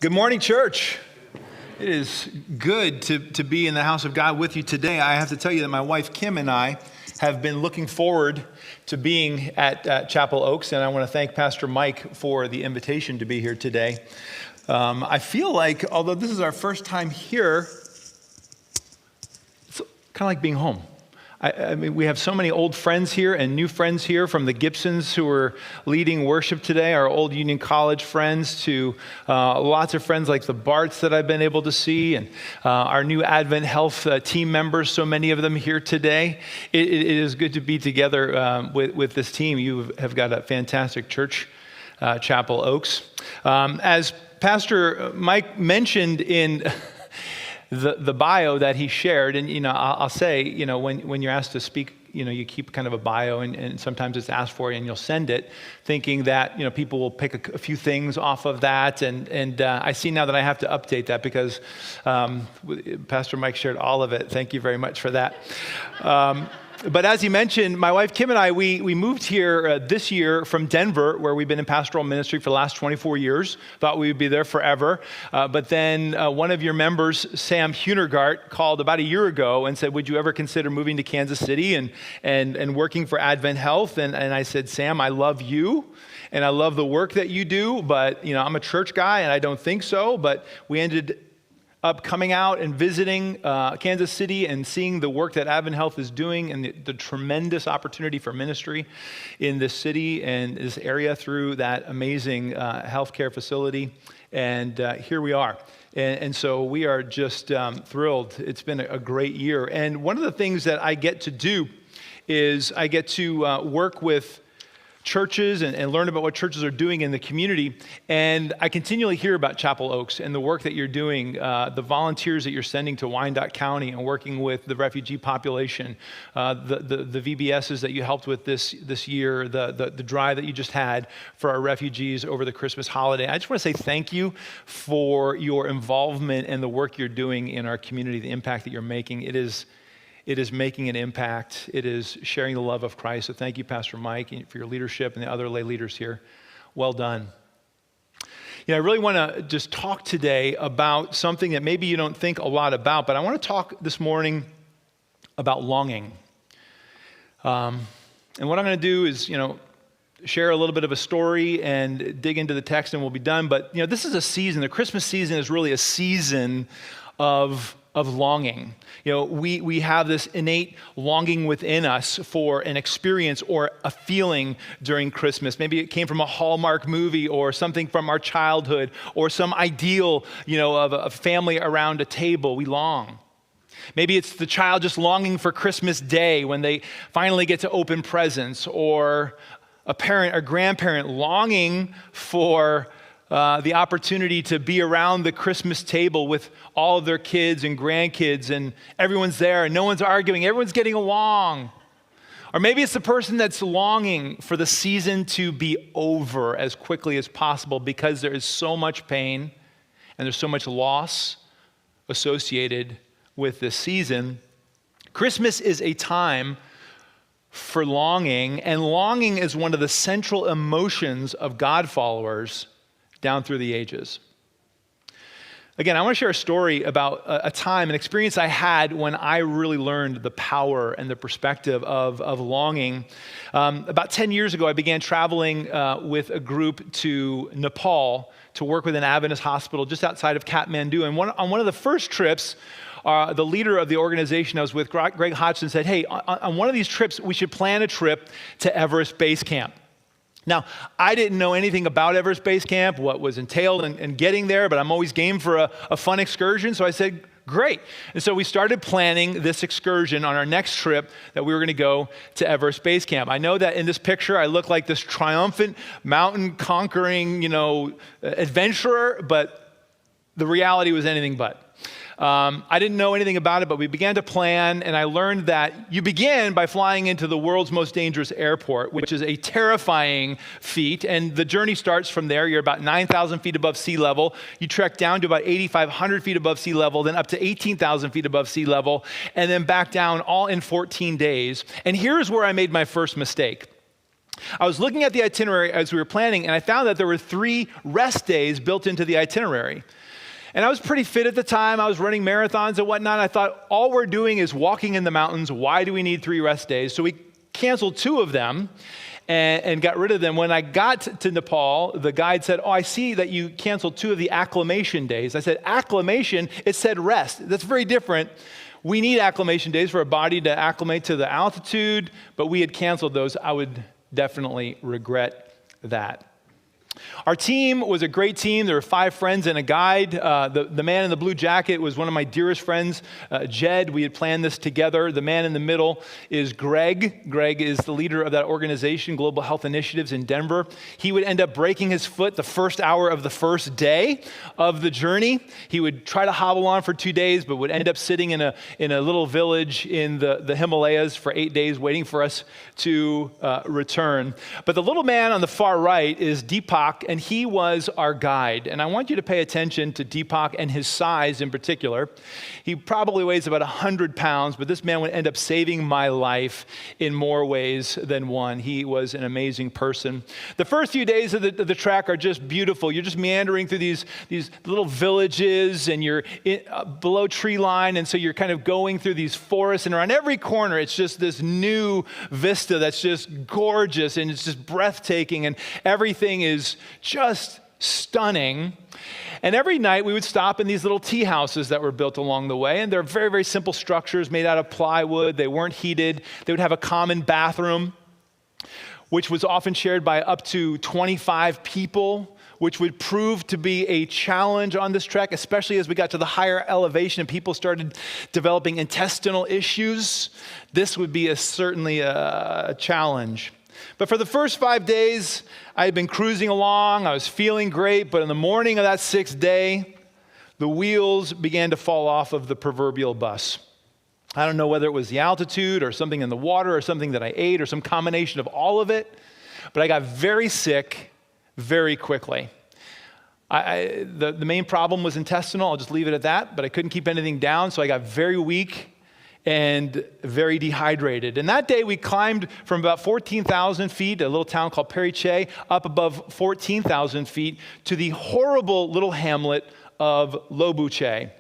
Good morning, church. It is good to be in the house of God with you today. I have to tell you that my wife, Kim, and I have been looking forward to being at Chapel Oaks, and I want to thank Pastor Mike for the invitation to be here today. I feel like, although this is our first time here, it's kind of like being home. I mean, we have so many old friends here and new friends here, from the Gibsons who are leading worship today, our old Union College friends, to lots of friends like the Barts that I've been able to see, and our new Advent Health team members, so many of them here today. It is good to be together with this team. You have got a fantastic church, Chapel Oaks. As Pastor Mike mentioned in the bio that he shared, and I'll say, when you're asked to speak, you keep kind of a bio, and sometimes it's asked for you, and you'll send it, thinking that people will pick a few things off of that, and I see now that I have to update that because Pastor Mike shared all of it. Thank you very much for that. But as he mentioned, my wife Kim and I, we moved here this year from Denver, where we've been in pastoral ministry for the last 24 years. Thought we would be there forever. But then one of your members, Sam Hunergart, called about a year ago and said, would you ever consider moving to Kansas City and working for Advent Health? And I said, Sam, I love you, and I love the work that you do, but I'm a church guy, and I don't think so. But we ended up coming out and visiting Kansas City and seeing the work that Advent Health is doing, and the tremendous opportunity for ministry in this city and this area through that amazing healthcare facility. And here we are. And so we are just thrilled. It's been a great year. And one of the things that I get to do is I get to work with churches and learn about what churches are doing in the community. And I continually hear about Chapel Oaks and the work that you're doing, the volunteers that you're sending to Wyandotte County and working with the refugee population, the VBSs that you helped with this year, the drive that you just had for our refugees over the Christmas holiday. I just want to say thank you for your involvement and the work you're doing in our community, the impact that you're making. It is making an impact. It is sharing the love of Christ. So thank you, Pastor Mike, for your leadership and the other lay leaders here. Well done. I really want to just talk today about something that maybe you don't think a lot about, but I want to talk this morning about longing. And what I'm going to do is, share a little bit of a story and dig into the text, and we'll be done. But, this is a season. The Christmas season is really a season of longing. We have this innate longing within us for an experience or a feeling during Christmas. Maybe it came from a Hallmark movie or something from our childhood or some ideal, of a family around a table. We long. Maybe it's the child just longing for Christmas Day when they finally get to open presents, or a parent or grandparent longing for the opportunity to be around the Christmas table with all of their kids and grandkids, and everyone's there and no one's arguing, everyone's getting along. Or maybe it's the person that's longing for the season to be over as quickly as possible because there is so much pain and there's so much loss associated with this season. Christmas is a time for longing, and longing is one of the central emotions of God followers down through the ages. Again, I want to share a story about a time, an experience I had when I really learned the power and the perspective of longing. About 10 years ago, I began traveling with a group to Nepal to work with an Adventist hospital just outside of Kathmandu. And on one of the first trips, the leader of the organization I was with, Greg Hodgson, said, hey, on one of these trips, we should plan a trip to Everest Base Camp. Now, I didn't know anything about Everest Base Camp, what was entailed in getting there, but I'm always game for a fun excursion, so I said, great. And so we started planning this excursion on our next trip that we were going to go to Everest Base Camp. I know that in this picture, I look like this triumphant, mountain-conquering, adventurer, but the reality was anything but. I didn't know anything about it, but we began to plan, and I learned that you begin by flying into the world's most dangerous airport, which is a terrifying feat, and the journey starts from there. You're about 9,000 feet above sea level. You trek down to about 8,500 feet above sea level, then up to 18,000 feet above sea level, and then back down all in 14 days. And here's where I made my first mistake. I was looking at the itinerary as we were planning, and I found that there were 3 rest days built into the itinerary. And I was pretty fit at the time. I was running marathons and whatnot. I thought, all we're doing is walking in the mountains. Why do we need 3 rest days? So we canceled 2 of them and got rid of them. When I got to Nepal, the guide said, I see that you canceled 2 of the acclimation days. I said, acclimation? It said rest. That's very different. We need acclimation days for a body to acclimate to the altitude, but we had canceled those. I would definitely regret that. Our team was a great team. There were 5 friends and a guide. The man in the blue jacket was one of my dearest friends, Jed. We had planned this together. The man in the middle is Greg. Greg is the leader of that organization, Global Health Initiatives in Denver. He would end up breaking his foot the first hour of the first day of the journey. He would try to hobble on for 2 days, but would end up sitting in a little village in the Himalayas for 8 days, waiting for us to return. But the little man on the far right is Deepak, and he was our guide. And I want you to pay attention to Deepak and his size in particular. He probably weighs about 100 pounds, but this man would end up saving my life in more ways than one. He was an amazing person. The first few days of the trek are just beautiful. You're just meandering through these little villages, and you're below tree line, and so you're kind of going through these forests, and around every corner, it's just this new vista that's just gorgeous, and it's just breathtaking, and everything is just stunning. And every night we would stop in these little tea houses that were built along the way, and they're very, very simple structures made out of plywood. They weren't heated. They would have a common bathroom, which was often shared by up to 25 people, which would prove to be a challenge on this trek, especially as we got to the higher elevation and people started developing intestinal issues. This would be certainly a challenge. But for the first 5 days, I had been cruising along. I was feeling great. But in the morning of that 6th day, the wheels began to fall off of the proverbial bus. I don't know whether it was the altitude or something in the water or something that I ate or some combination of all of it, but I got very sick very quickly. The main problem was intestinal. I'll just leave it at that, but I couldn't keep anything down, so I got very weak and very dehydrated. And that day we climbed from about 14,000 feet, a little town called Periche, up above 14,000 feet to the horrible little hamlet of Lobuche.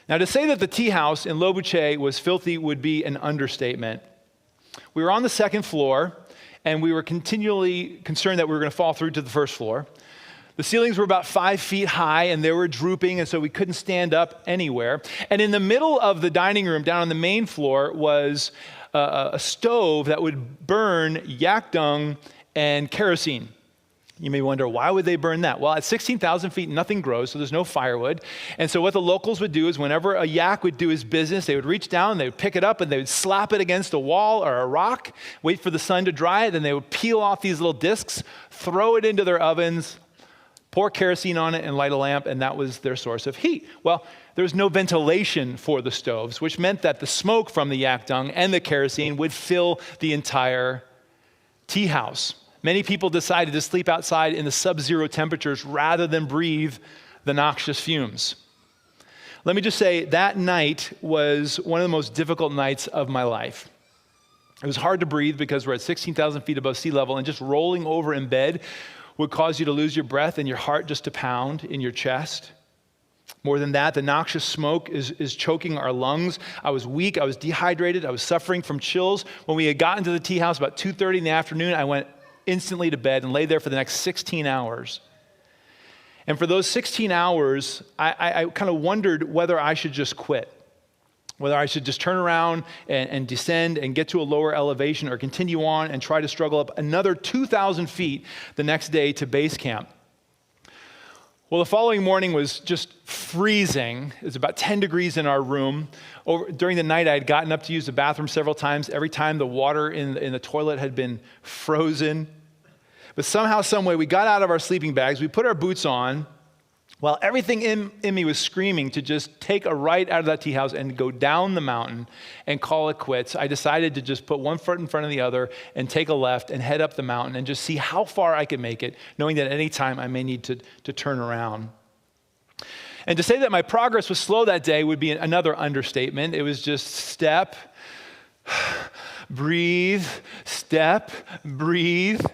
Now, to say that the tea house in Lobuche was filthy would be an understatement. We were on the 2nd floor, and we were continually concerned that we were going to fall through to the 1st floor. The ceilings were about 5 feet high, and they were drooping, and so we couldn't stand up anywhere. And in the middle of the dining room, down on the main floor, was a stove that would burn yak dung and kerosene. You may wonder, why would they burn that? Well, at 16,000 feet, nothing grows, so there's no firewood. And so what the locals would do is whenever a yak would do his business, they would reach down, they would pick it up, and they would slap it against a wall or a rock, wait for the sun to dry it, then they would peel off these little discs, throw it into their ovens, pour kerosene on it, and light a lamp, and that was their source of heat. Well, there was no ventilation for the stoves, which meant that the smoke from the yak dung and the kerosene would fill the entire tea house. Many people decided to sleep outside in the sub-zero temperatures rather than breathe the noxious fumes. Let me just say, that night was one of the most difficult nights of my life. It was hard to breathe because we're at 16,000 feet above sea level, and just rolling over in bed would cause you to lose your breath and your heart just to pound in your chest. More than that, the noxious smoke is choking our lungs. I was weak, I was dehydrated, I was suffering from chills. When we had gotten to the tea house about 2:30 in the afternoon, I went instantly to bed and lay there for the next 16 hours. And for those 16 hours, I kind of wondered whether I should just quit, whether I should just turn around and descend and get to a lower elevation, or continue on and try to struggle up another 2,000 feet the next day to base camp. Well, the following morning was just freezing. It was about 10 degrees in our room. During the night, I had gotten up to use the bathroom several times. Every time the water in the toilet had been frozen. But somehow, some way, we got out of our sleeping bags, we put our boots on, while everything in me was screaming to just take a right out of that tea house and go down the mountain and call it quits. I decided to just put one foot in front of the other and take a left and head up the mountain and just see how far I could make it, knowing that at any time I may need to turn around. And to say that my progress was slow that day would be another understatement. It was just step breathe, step, breathe.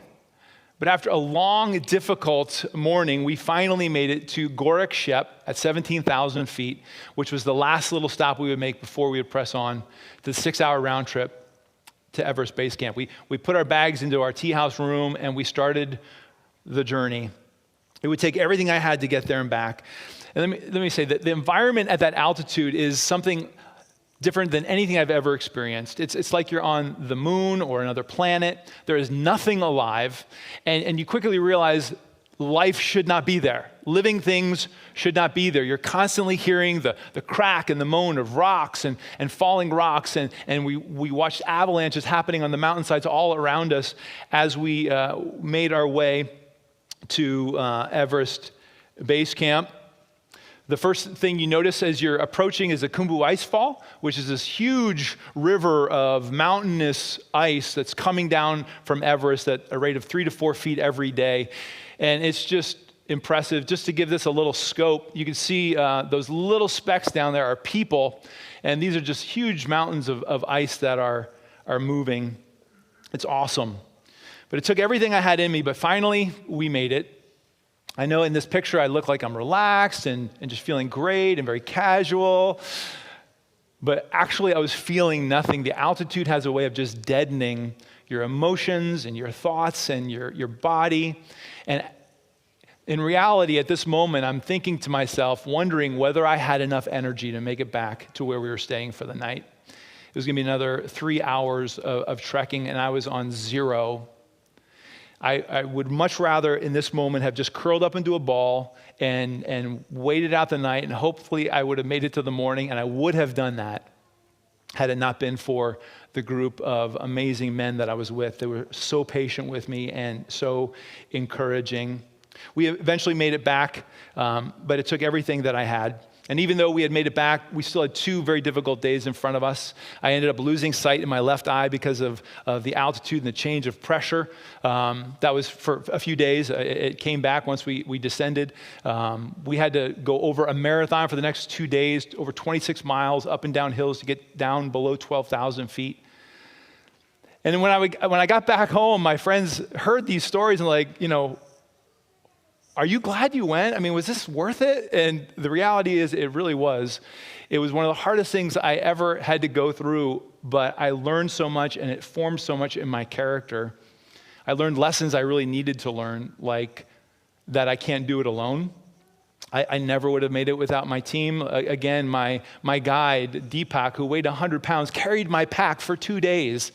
But after a long, difficult morning, we finally made it to Gorak Shep at 17,000 feet, which was the last little stop we would make before we would press on to the 6-hour round trip to Everest Base Camp. We put our bags into our tea house room and we started the journey. It would take everything I had to get there and back. And let me say that the environment at that altitude is something different than anything I've ever experienced. It's like you're on the moon or another planet. There is nothing alive. And you quickly realize life should not be there. Living things should not be there. You're constantly hearing the crack and the moan of rocks and falling rocks. And we watched avalanches happening on the mountainsides all around us as we made our way to Everest Base Camp. The first thing you notice as you're approaching is the Khumbu Icefall, which is this huge river of mountainous ice that's coming down from Everest at a rate of 3 to 4 feet every day. And it's just impressive. Just to give this a little scope, you can see those little specks down there are people, and these are just huge mountains of ice that are moving. It's awesome. But it took everything I had in me, but finally we made it. I know in this picture I look like I'm relaxed and just feeling great and very casual, but actually I was feeling nothing. The altitude has a way of just deadening your emotions and your thoughts and your body. And in reality, at this moment, I'm thinking to myself, wondering whether I had enough energy to make it back to where we were staying for the night. It was going to be another 3 hours of trekking, and I was on zero. I would much rather in this moment have just curled up into a ball and waited out the night, and hopefully I would have made it to the morning, and I would have done that had it not been for the group of amazing men that I was with. They were so patient with me and so encouraging. We eventually made it back, but it took everything that I had. And even though we had made it back, we still had 2 very difficult days in front of us. I ended up losing sight in my left eye because of the altitude and the change of pressure. That was for a few days. It came back once we descended. We had to go over a marathon for the next 2 days, over 26 miles up and down hills to get down below 12,000 feet. And then when I got back home, my friends heard these stories and are you glad you went? I mean, was this worth it? And the reality is it really was. It was one of the hardest things I ever had to go through, but I learned so much and it formed so much in my character. I learned lessons I really needed to learn, like that I can't do it alone. I never would have made it without my team. Again, my guide, Deepak, who weighed 100 pounds, carried my pack for 2 days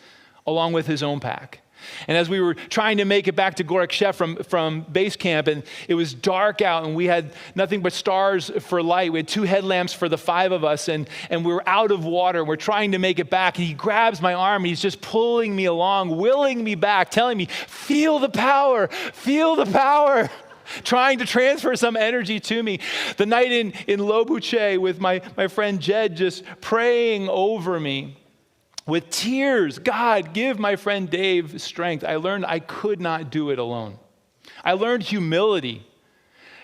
along with his own pack. And as we were trying to make it back to Gorak Shep from base camp, and it was dark out, and we had nothing but stars for light. We had 2 headlamps for the 5 of us, and we were out of water. We're trying to make it back, and he grabs my arm, and he's just pulling me along, willing me back, telling me, feel the power, trying to transfer some energy to me. The night in Lobuche with my friend Jed just praying over me. With tears, God, give my friend Dave strength. I learned I could not do it alone. I learned humility.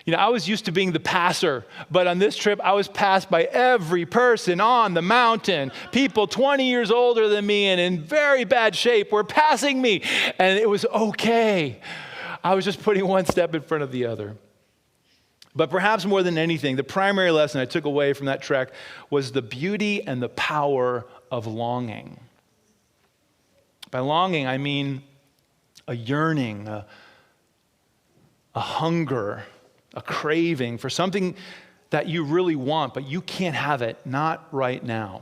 I was used to being the passer, but on this trip, I was passed by every person on the mountain. People 20 years older than me and in very bad shape were passing me, and it was okay. I was just putting one step in front of the other. But perhaps more than anything, the primary lesson I took away from that trek was the beauty and the power of longing. By longing, I mean a yearning, a hunger, a craving for something that you really want, but you can't have it, not right now.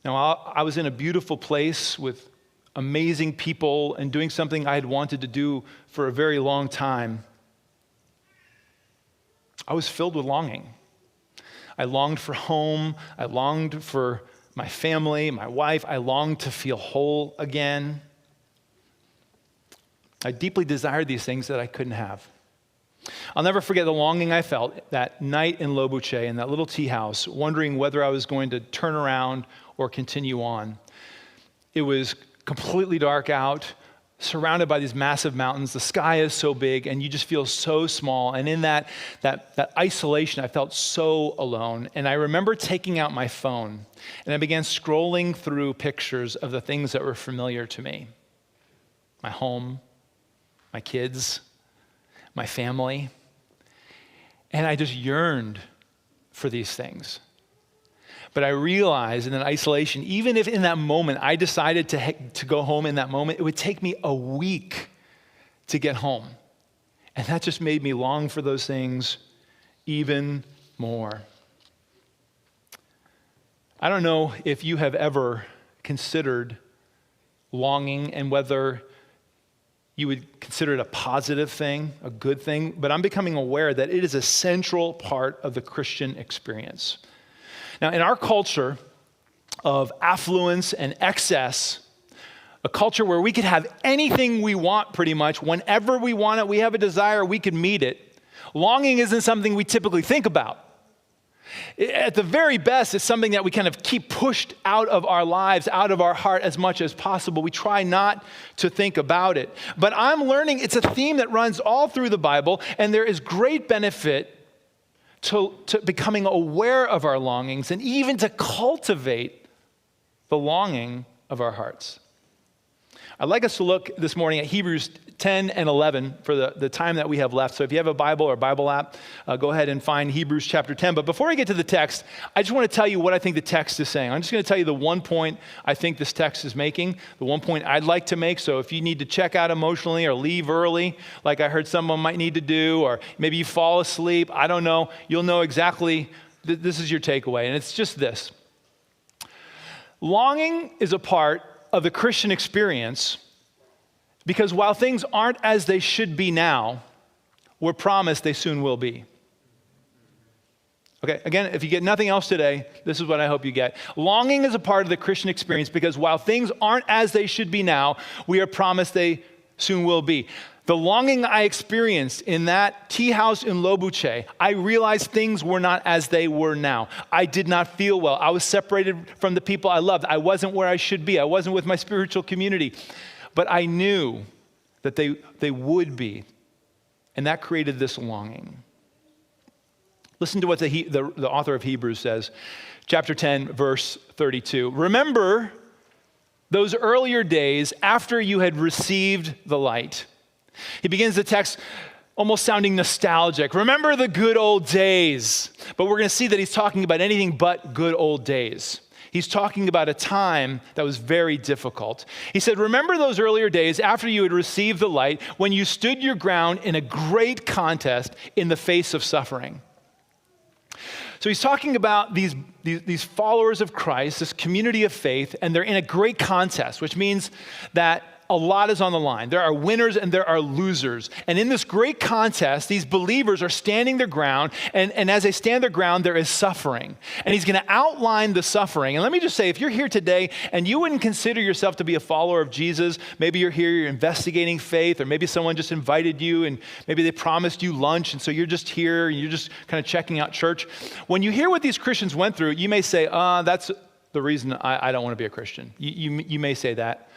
Now, I was in a beautiful place with amazing people and doing something I had wanted to do for a very long time. I was filled with longing. I longed for home. I longed for my family, my wife. I longed to feel whole again. I deeply desired these things that I couldn't have. I'll never forget the longing I felt that night in Lobuche in that little tea house, wondering whether I was going to turn around or continue on. It was completely dark out. surrounded by these massive mountains. The sky is so big, and you just feel so small. And in that isolation, I felt so alone. And I remember taking out my phone, and I began scrolling through pictures of the things that were familiar to me. My home, my kids, my family. And I just yearned for these things. But I realized in that isolation, even if in that moment I decided to go home in that moment, it would take me a week to get home. And that just made me long for those things even more. I don't know if you have ever considered longing and whether you would consider it a positive thing, a good thing, but I'm becoming aware that it is a central part of the Christian experience. Now, in our culture of affluence and excess, a culture where we could have anything we want pretty much, whenever we want it, we have a desire, we can meet it, longing isn't something we typically think about. At the very best, it's something that we kind of keep pushed out of our lives, out of our heart as much as possible. We try not to think about it. But I'm learning it's a theme that runs all through the Bible, and there is great benefit to becoming aware of our longings and even to cultivate the longing of our hearts. I'd like us to look this morning at Hebrews 10 and 11 for the time that we have left. So if you have a Bible or Bible app, go ahead and find Hebrews chapter 10. But before I get to the text, I just want to tell you what I think the text is saying. I'm just going to tell you the one point I think this text is making, the one point I'd like to make. So if you need to check out emotionally or leave early, like I heard someone might need to do, or maybe you fall asleep, I don't know, you'll know exactly this is your takeaway. And it's just this. Longing is a part of the Christian experience because while things aren't as they should be now, we're promised they soon will be. Okay, again, if you get nothing else today, this is what I hope you get. Longing is a part of the Christian experience because while things aren't as they should be now, we are promised they soon will be. The longing I experienced in that tea house in Lobuche, I realized things were not as they were now. I did not feel well. I was separated from the people I loved. I wasn't where I should be. I wasn't with my spiritual community. But I knew that they would be. And that created this longing. Listen to what the author of Hebrews says. Chapter 10, verse 32. Remember those earlier days after you had received the light. He begins the text almost sounding nostalgic. Remember the good old days. But we're going to see that he's talking about anything but good old days. He's talking about a time that was very difficult. He said, remember those earlier days after you had received the light when you stood your ground in a great contest in the face of suffering. So he's talking about these followers of Christ, this community of faith, and they're in a great contest, which means that a lot is on the line. There are winners and there are losers. And in this great contest, these believers are standing their ground, and as they stand their ground, there is suffering. And he's going to outline the suffering. And let me just say, if you're here today and you wouldn't consider yourself to be a follower of Jesus, maybe you're here, you're investigating faith, or maybe someone just invited you and maybe they promised you lunch, and so you're just here and you're just kind of checking out church. When you hear what these Christians went through, you may say, that's the reason I don't want to be a Christian. You may say that.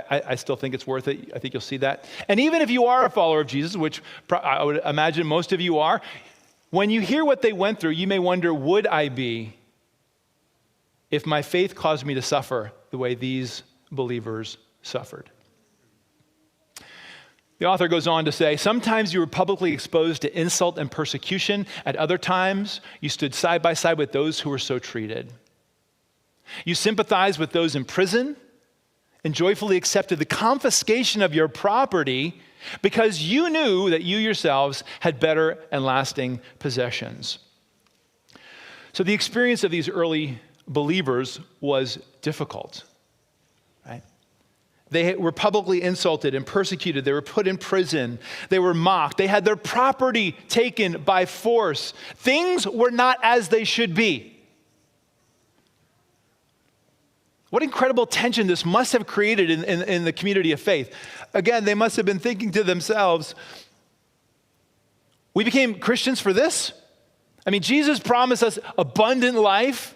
I still think it's worth it. I think you'll see that. And even if you are a follower of Jesus, which I would imagine most of you are, when you hear what they went through, you may wonder, would I be if my faith caused me to suffer the way these believers suffered? The author goes on to say, sometimes you were publicly exposed to insult and persecution. At other times, you stood side by side with those who were so treated. You sympathized with those in prison and joyfully accepted the confiscation of your property because you knew that you yourselves had better and lasting possessions. So the experience of these early believers was difficult, right? They were publicly insulted and persecuted. They were put in prison. They were mocked. They had their property taken by force. Things were not as they should be. What incredible tension this must have created in the community of faith. Again, they must have been thinking to themselves, we became Christians for this? I mean, Jesus promised us abundant life.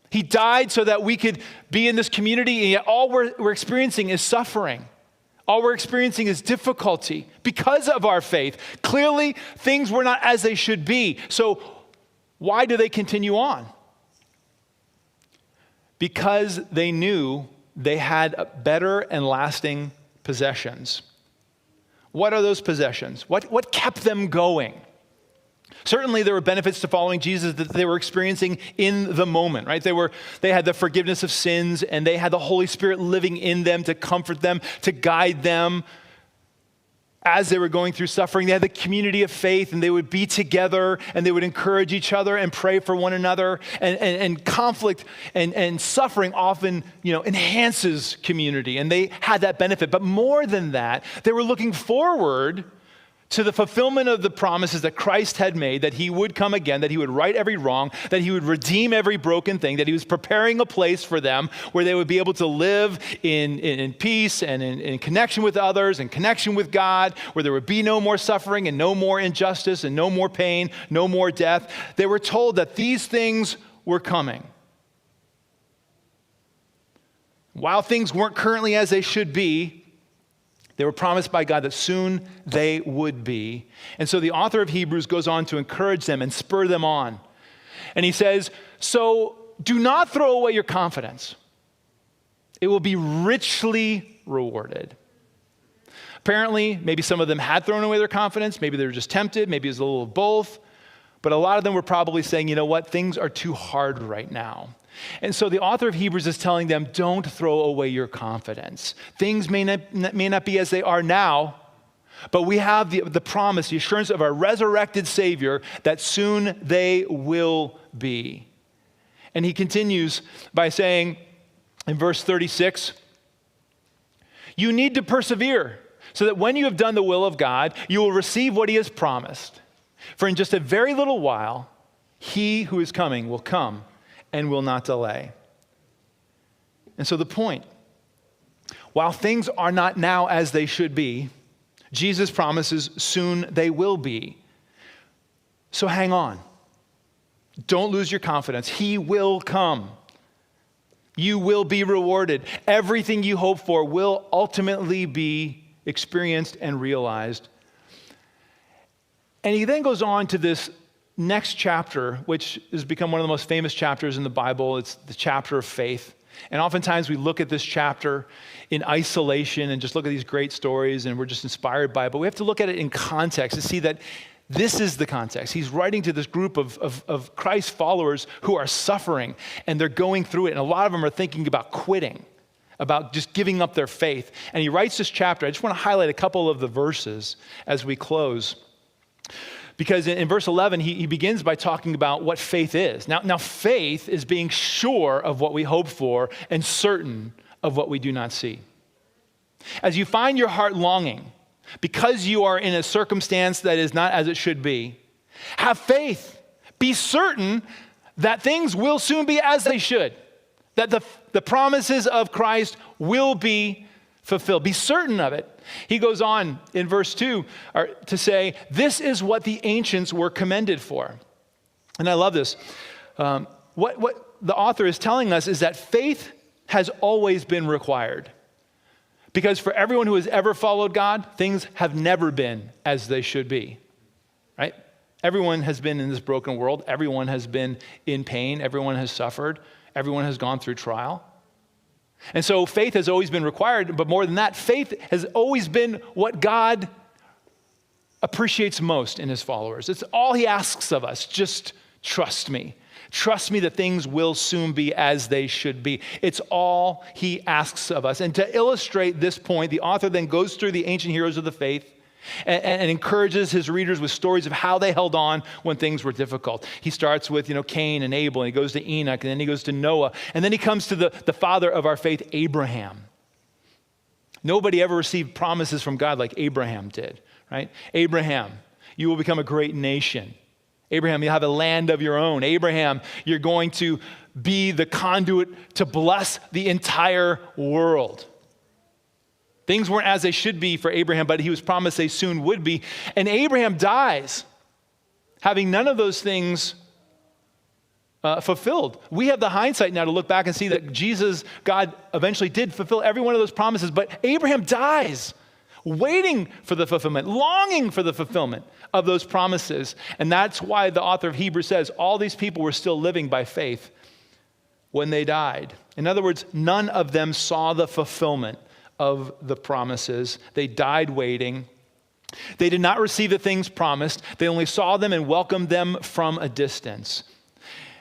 He died so that we could be in this community, and yet all we're experiencing is suffering. All we're experiencing is difficulty because of our faith. Clearly, things were not as they should be. So why do they continue on? Because they knew they had better and lasting possessions. What are those possessions? What kept them going? Certainly there were benefits to following Jesus that they were experiencing in the moment, right? They had the forgiveness of sins, and they had the Holy Spirit living in them to comfort them, to guide them as they were going through suffering. They had the community of faith, and they would be together, and they would encourage each other and pray for one another. And conflict and suffering often, enhances community, and they had that benefit. But more than that, they were looking forward to the fulfillment of the promises that Christ had made, that he would come again, that he would right every wrong, that he would redeem every broken thing, that he was preparing a place for them where they would be able to live in peace and in connection with others and connection with God, where there would be no more suffering and no more injustice and no more pain, no more death. They were told that these things were coming. While things weren't currently as they should be, they were promised by God that soon they would be. And so the author of Hebrews goes on to encourage them and spur them on. And he says, so do not throw away your confidence. It will be richly rewarded. Apparently, maybe some of them had thrown away their confidence. Maybe they were just tempted. Maybe it was a little of both. But a lot of them were probably saying, you know what, things are too hard right now. And so the author of Hebrews is telling them, don't throw away your confidence. Things may not be as they are now, but we have the promise, the assurance of our resurrected Savior that soon they will be. And he continues by saying in verse 36, you need to persevere so that when you have done the will of God, you will receive what he has promised. For in just a very little while, he who is coming will come and will not delay. And so the point, while things are not now as they should be, Jesus promises soon they will be. So hang on. Don't lose your confidence. He will come. You will be rewarded. Everything you hope for will ultimately be experienced and realized. And he then goes on to this next chapter, which has become one of the most famous chapters in the Bible. It's the chapter of faith. And oftentimes we look at this chapter in isolation and just look at these great stories and we're just inspired by it. But we have to look at it in context to see that this is the context. He's writing to this group of Christ followers who are suffering and they're going through it. And a lot of them are thinking about quitting, about just giving up their faith. And he writes this chapter. I just want to highlight a couple of the verses as we close. Because in verse 11, he begins by talking about what faith is. Now, faith is being sure of what we hope for and certain of what we do not see. As you find your heart longing because you are in a circumstance that is not as it should be, have faith. Be certain that things will soon be as they should, that the promises of Christ will be fulfilled. Be certain of it. He goes on in verse 2 to say, this is what the ancients were commended for. And I love this. What the author is telling us is that faith has always been required. Because for everyone who has ever followed God, things have never been as they should be. Right? Everyone has been in this broken world. Everyone has been in pain. Everyone has suffered. Everyone has gone through trial. And so faith has always been required, but more than that, faith has always been what God appreciates most in his followers. It's all he asks of us. Just trust me. Trust me that things will soon be as they should be. It's all he asks of us. And to illustrate this point, the author then goes through the ancient heroes of the faith and encourages his readers with stories of how they held on when things were difficult. He starts with, Cain and Abel, and he goes to Enoch, and then he goes to Noah, and then he comes to the father of our faith, Abraham. Nobody ever received promises from God like Abraham did, right? Abraham, you will become a great nation. Abraham, you'll have a land of your own. Abraham, you're going to be the conduit to bless the entire world. Things weren't as they should be for Abraham, but he was promised they soon would be. And Abraham dies, having none of those things fulfilled. We have the hindsight now to look back and see that God eventually did fulfill every one of those promises, but Abraham dies waiting for the fulfillment, longing for the fulfillment of those promises. And that's why the author of Hebrews says all these people were still living by faith when they died. In other words, none of them saw the fulfillment of the promises. They died waiting. They did not receive the things promised. They only saw them and welcomed them from a distance.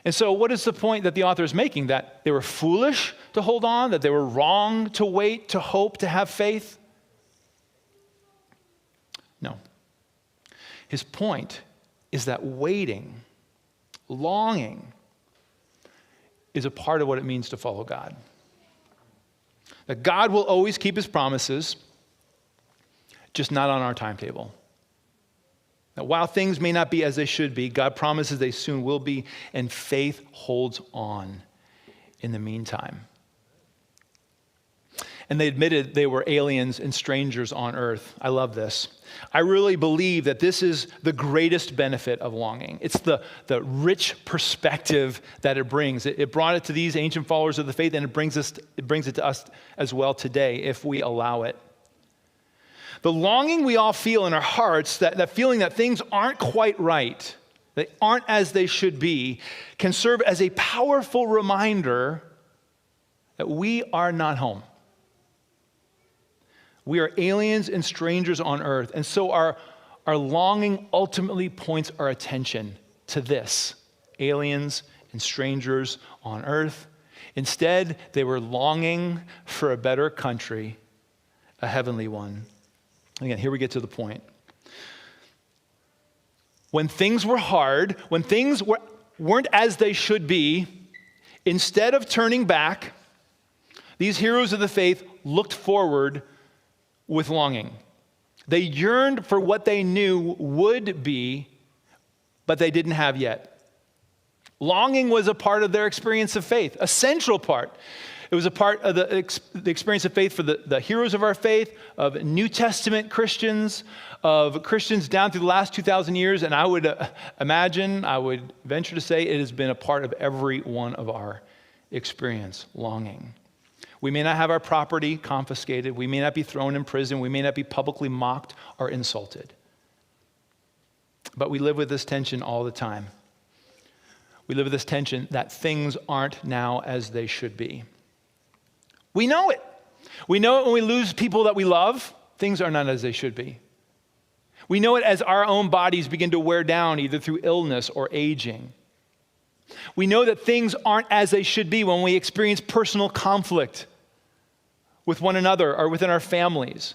And so what is the point that the author is making? That they were foolish to hold on, that they were wrong to wait, to hope, to have faith? No. His point is that waiting, longing, is a part of what it means to follow God. That God will always keep his promises, just not on our timetable. That while things may not be as they should be, God promises they soon will be, and faith holds on in the meantime. And they admitted they were aliens and strangers on earth. I love this. I really believe that this is the greatest benefit of longing. It's the rich perspective that it brings. It brought it to these ancient followers of the faith, and it brings it to us as well today if we allow it. The longing we all feel in our hearts, that feeling that things aren't quite right, they aren't as they should be, can serve as a powerful reminder that we are not home. We are aliens and strangers on earth. And so our longing ultimately points our attention to this, aliens and strangers on earth. Instead, they were longing for a better country, a heavenly one. Again, here we get to the point. When things were hard, when things weren't as they should be, instead of turning back, these heroes of the faith looked forward with longing. They yearned for what they knew would be, but they didn't have yet. Longing was a part of their experience of faith, a central part. It was a part of the experience of faith for the heroes of our faith, of New Testament Christians, of Christians down through the last 2,000 years, and I would venture to say it has been a part of every one of our experience, longing. We may not have our property confiscated. We may not be thrown in prison. We may not be publicly mocked or insulted. But we live with this tension all the time. We live with this tension that things aren't now as they should be. We know it. We know it when we lose people that we love. Things are not as they should be. We know it as our own bodies begin to wear down, either through illness or aging. We know that things aren't as they should be when we experience personal conflict with one another or within our families,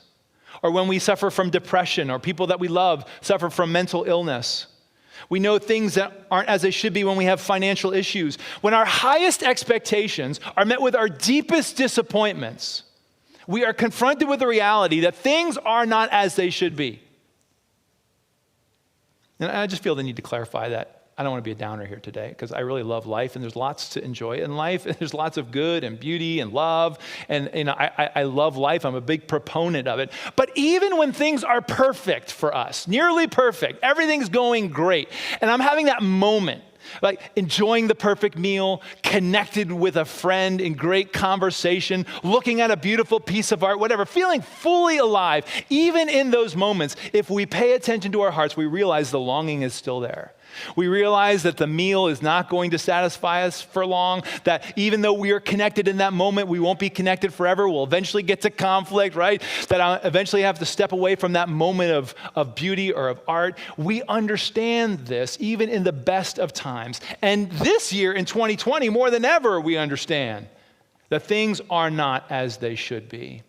or when we suffer from depression or people that we love suffer from mental illness. We know things that aren't as they should be when we have financial issues. When our highest expectations are met with our deepest disappointments, we are confronted with the reality that things are not as they should be. And I just feel the need to clarify that. I don't want to be a downer here today because I really love life, and there's lots to enjoy in life. And there's lots of good and beauty and love. And I love life. I'm a big proponent of it. But even when things are perfect for us, nearly perfect, everything's going great, and I'm having that moment, like enjoying the perfect meal, connected with a friend in great conversation, looking at a beautiful piece of art, whatever, feeling fully alive, even in those moments, if we pay attention to our hearts, we realize the longing is still there. We realize that the meal is not going to satisfy us for long, that even though we are connected in that moment, we won't be connected forever. We'll eventually get to conflict, right? That I'll eventually have to step away from that moment of beauty or of art. We understand this even in the best of times. And this year in 2020, more than ever, we understand that things are not as they should be.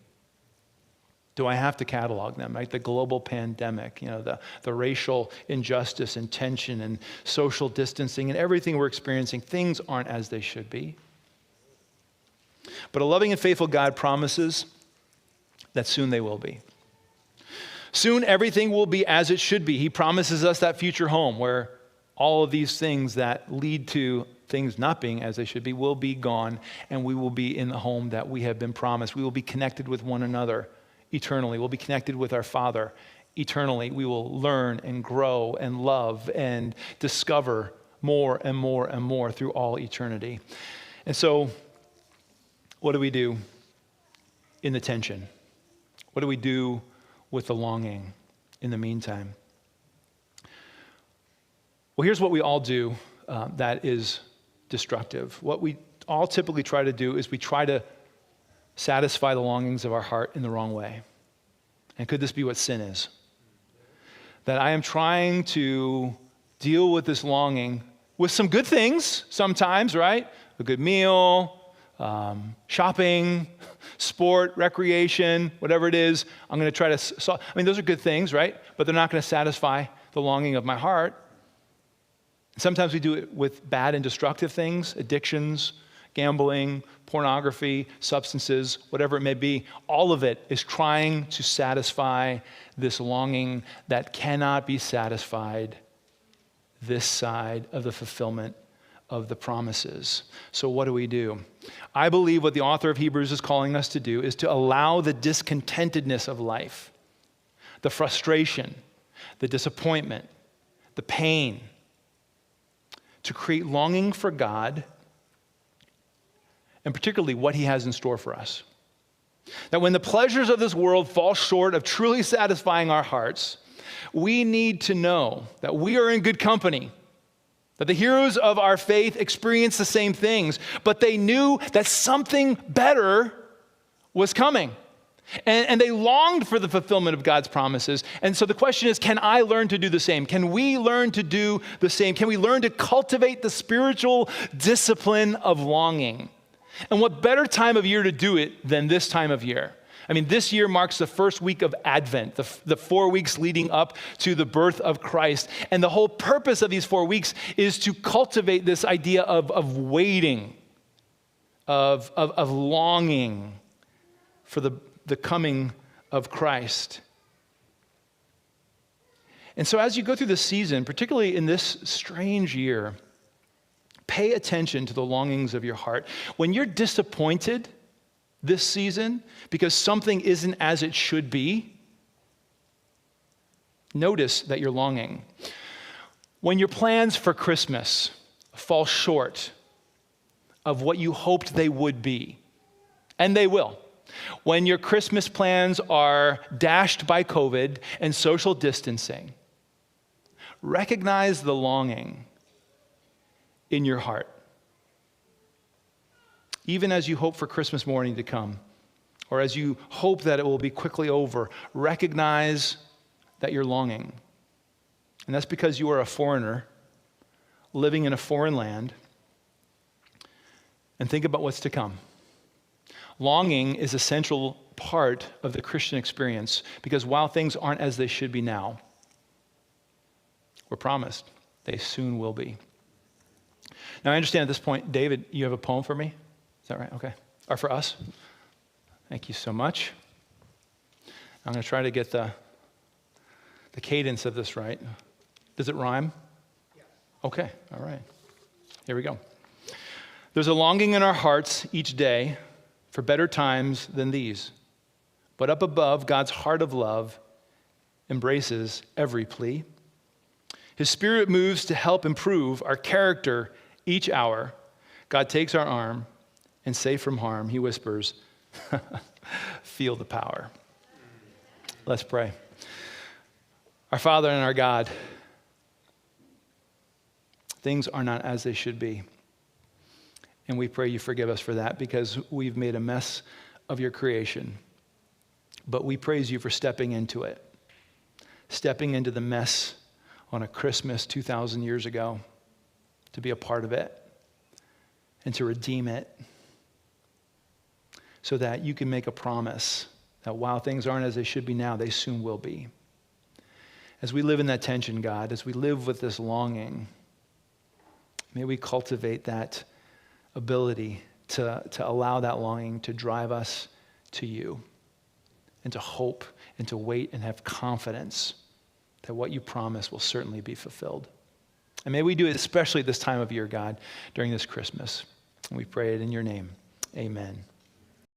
Do I have to catalog them? Like the global pandemic, the racial injustice and tension and social distancing and everything we're experiencing, things aren't as they should be. But a loving and faithful God promises that soon they will be. Soon everything will be as it should be. He promises us that future home where all of these things that lead to things not being as they should be will be gone, and we will be in the home that we have been promised. We will be connected with one another eternally. We'll be connected with our Father eternally. We will learn and grow and love and discover more and more and more through all eternity. And so, what do we do in the tension? What do we do with the longing in the meantime? Well, here's what we all do that is destructive. What we all typically try to do is we try to satisfy the longings of our heart in the wrong way. And could this be what sin is? That I am trying to deal with this longing with some good things sometimes, right? A good meal, shopping, sport, recreation, whatever it is. I'm going to try to those are good things, right? But they're not going to satisfy the longing of my heart. Sometimes we do it with bad and destructive things, addictions, gambling, pornography, substances, whatever it may be. All of it is trying to satisfy this longing that cannot be satisfied this side of the fulfillment of the promises. So what do? I believe what the author of Hebrews is calling us to do is to allow the discontentedness of life, the frustration, the disappointment, the pain, to create longing for God, and particularly what he has in store for us. That when the pleasures of this world fall short of truly satisfying our hearts, we need to know that we are in good company, that the heroes of our faith experienced the same things, but they knew that something better was coming. And they longed for the fulfillment of God's promises. And so the question is, can I learn to do the same? Can we learn to do the same? Can we learn to cultivate the spiritual discipline of longing? And what better time of year to do it than this time of year? I mean, this year marks the first week of Advent, the 4 weeks leading up to the birth of Christ. And the whole purpose of these 4 weeks is to cultivate this idea of waiting, of longing for the coming of Christ. And so as you go through this season, particularly in this strange year, pay attention to the longings of your heart. When you're disappointed this season because something isn't as it should be, notice that you're longing. When your plans for Christmas fall short of what you hoped they would be, and they will. When your Christmas plans are dashed by COVID and social distancing, recognize the longing in your heart. Even as you hope for Christmas morning to come, or as you hope that it will be quickly over, recognize that you're longing. And that's because you are a foreigner living in a foreign land. And think about what's to come. Longing is a central part of the Christian experience because while things aren't as they should be now, we're promised they soon will be. Now, I understand at this point, David, you have a poem for me? Is that right? Okay. Or for us? Thank you so much. I'm going to try to get the cadence of this right. Does it rhyme? Yes. Okay. All right. Here we go. There's a longing in our hearts each day for better times than these. But up above, God's heart of love embraces every plea. His Spirit moves to help improve our character each hour. God takes our arm and safe from harm, he whispers, feel the power. Let's pray. Our Father and our God, things are not as they should be. And we pray you forgive us for that because we've made a mess of your creation. But we praise you for stepping into it, stepping into the mess on a Christmas 2,000 years ago to be a part of it and to redeem it so that you can make a promise that while things aren't as they should be now, they soon will be. As we live in that tension, God, as we live with this longing, may we cultivate that ability to allow that longing to drive us to you and to hope and to wait and have confidence that what you promise will certainly be fulfilled. And may we do it especially this time of year, God, during this Christmas. And we pray it in your name. Amen.